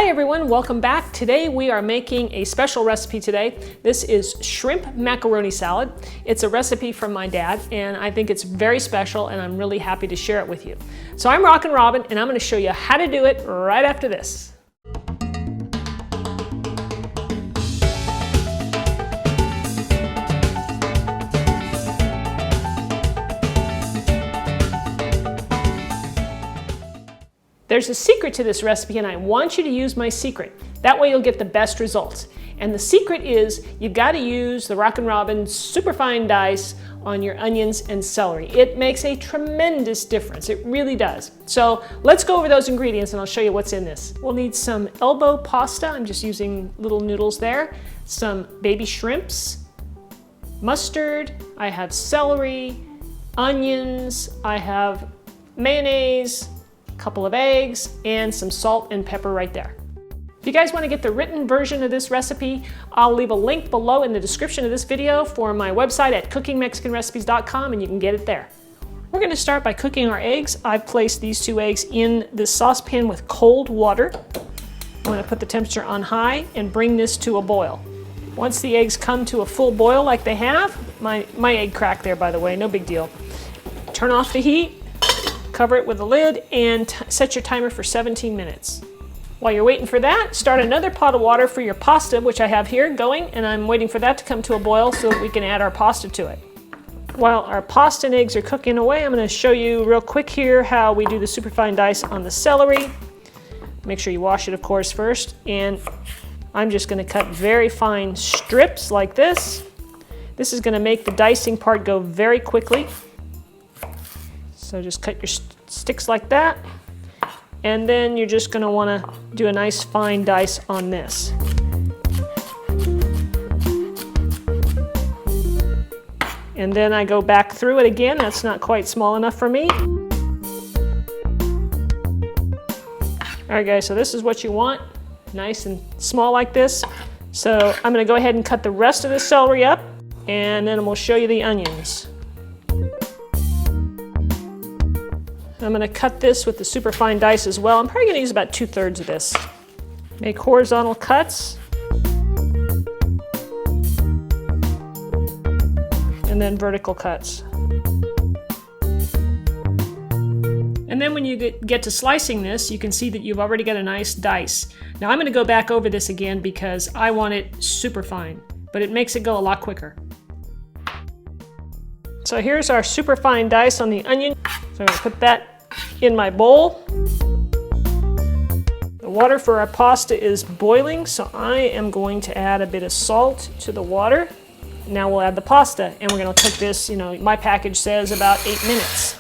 Hi everyone, welcome back. Today we are making a special recipe today. This is shrimp macaroni salad. It's a recipe from my dad and I think it's very special and I'm really happy to share it with you. So I'm Rockin Robin and I'm going to show you how to do it right after this. There's a secret to this recipe and I want you to use my secret. That way you'll get the best results. And the secret is you've got to use the Rockin Robin superfine dice on your onions and celery. It makes a tremendous difference. It really does. So let's go over those ingredients and I'll show you what's in this. We'll need some elbow pasta. I'm just using little noodles there. Some baby shrimps, mustard, I have celery, onions, I have mayonnaise, couple of eggs, and some salt and pepper right there. If you guys want to get the written version of this recipe, I'll leave a link below in the description of this video for my website at cookingmexicanrecipes.com and you can get it there. We're going to start by cooking our eggs. I've placed these 2 eggs in this saucepan with cold water. I'm going to put the temperature on high and bring this to a boil. Once the eggs come to a full boil like they have, my egg cracked there by the way, no big deal. Turn off the heat. Cover it with a lid and set your timer for 17 minutes. While you're waiting for that, start another pot of water for your pasta, which I have here going, and I'm waiting for that to come to a boil so that we can add our pasta to it. While our pasta and eggs are cooking away, I'm going to show you real quick here how we do the superfine dice on the celery. Make sure you wash it, of course, first, and I'm just going to cut very fine strips like this. This is going to make the dicing part go very quickly. So just cut your sticks like that, and then you're just going to want to do a nice fine dice on this. And then I go back through it again. That's not quite small enough for me. Alright guys, so this is what you want, nice and small like this. So I'm going to go ahead and cut the rest of the celery up, and then we'll show you the onions. I'm going to cut this with the superfine dice as well. I'm probably going to use about 2/3 of this. Make horizontal cuts. And then vertical cuts. And then when you get to slicing this, you can see that you've already got a nice dice. Now I'm going to go back over this again because I want it super fine, but it makes it go a lot quicker. So here's our superfine dice on the onion. So I'm going to put that in my bowl. The water for our pasta is boiling, so I am going to add a bit of salt to the water. Now we'll add the pasta, and we're going to cook this, my package says about 8 minutes.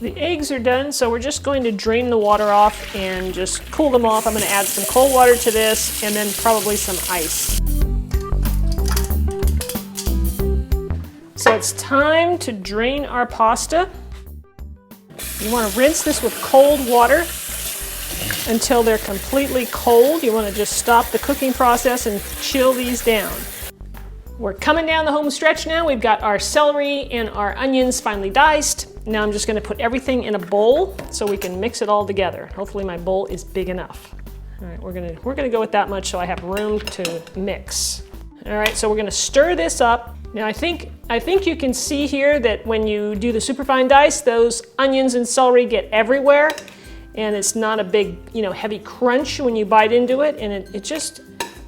The eggs are done, so we're just going to drain the water off and just cool them off. I'm going to add some cold water to this, and then probably some ice. So it's time to drain our pasta. You want to rinse this with cold water until they're completely cold. You want to just stop the cooking process and chill these down. We're coming down the home stretch now. We've got our celery and our onions finely diced. Now I'm just going to put everything in a bowl so we can mix it all together. Hopefully my bowl is big enough. All right, we're gonna go with that much so I have room to mix. All right, so we're going to stir this up. Now I think you can see here that when you do the superfine dice, those onions and celery get everywhere, and it's not a big, heavy crunch when you bite into it, and it just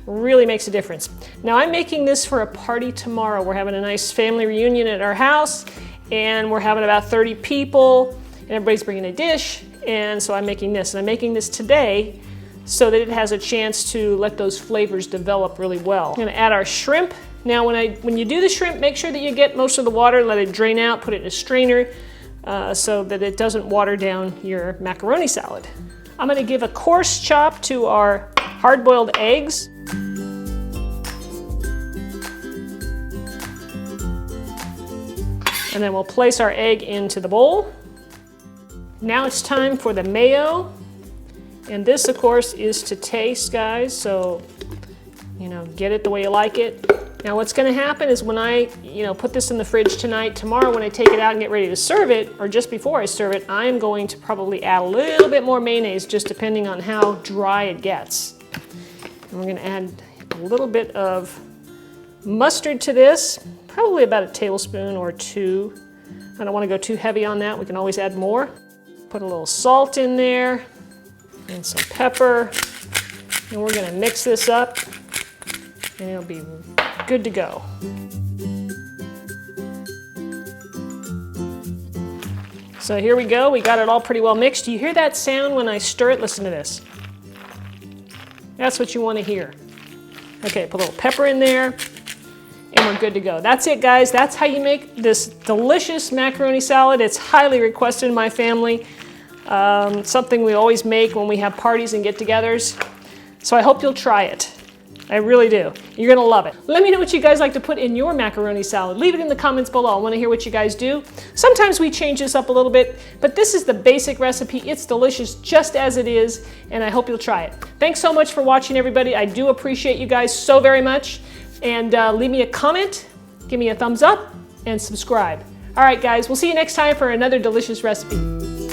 really makes a difference. Now I'm making this for a party tomorrow. We're having a nice family reunion at our house, and we're having about 30 people, and everybody's bringing a dish, and so I'm making this, and I'm making this today so that it has a chance to let those flavors develop really well. I'm going to add our shrimp. Now when you do the shrimp, make sure that you get most of the water, let it drain out, put it in a strainer so that it doesn't water down your macaroni salad. I'm going to give a coarse chop to our hard-boiled eggs. And then we'll place our egg into the bowl. Now it's time for the mayo. And this, of course, is to taste, guys, so, get it the way you like it. Now what's going to happen is when I, put this in the fridge tonight, tomorrow when I take it out and get ready to serve it, or just before I serve it, I'm going to probably add a little bit more mayonnaise, just depending on how dry it gets. And we're going to add a little bit of mustard to this, probably about a tablespoon or 2. I don't want to go too heavy on that. We can always add more. Put a little salt in there and some pepper. And we're going to mix this up and it'll be good to go. So here we go. We got it all pretty well mixed. Do you hear that sound when I stir it? Listen to this. That's what you want to hear. Okay, put a little pepper in there. And we're good to go. That's it, guys. That's how you make this delicious macaroni salad. It's highly requested in my family. Something we always make when we have parties and get-togethers. So I hope you'll try it. I really do. You're gonna love it. Let me know what you guys like to put in your macaroni salad. Leave it in the comments below. I wanna hear what you guys do. Sometimes we change this up a little bit, but this is the basic recipe. It's delicious just as it is, and I hope you'll try it. Thanks so much for watching, everybody. I do appreciate you guys so very much. And leave me a comment, give me a thumbs up, and subscribe. All right, guys, we'll see you next time for another delicious recipe.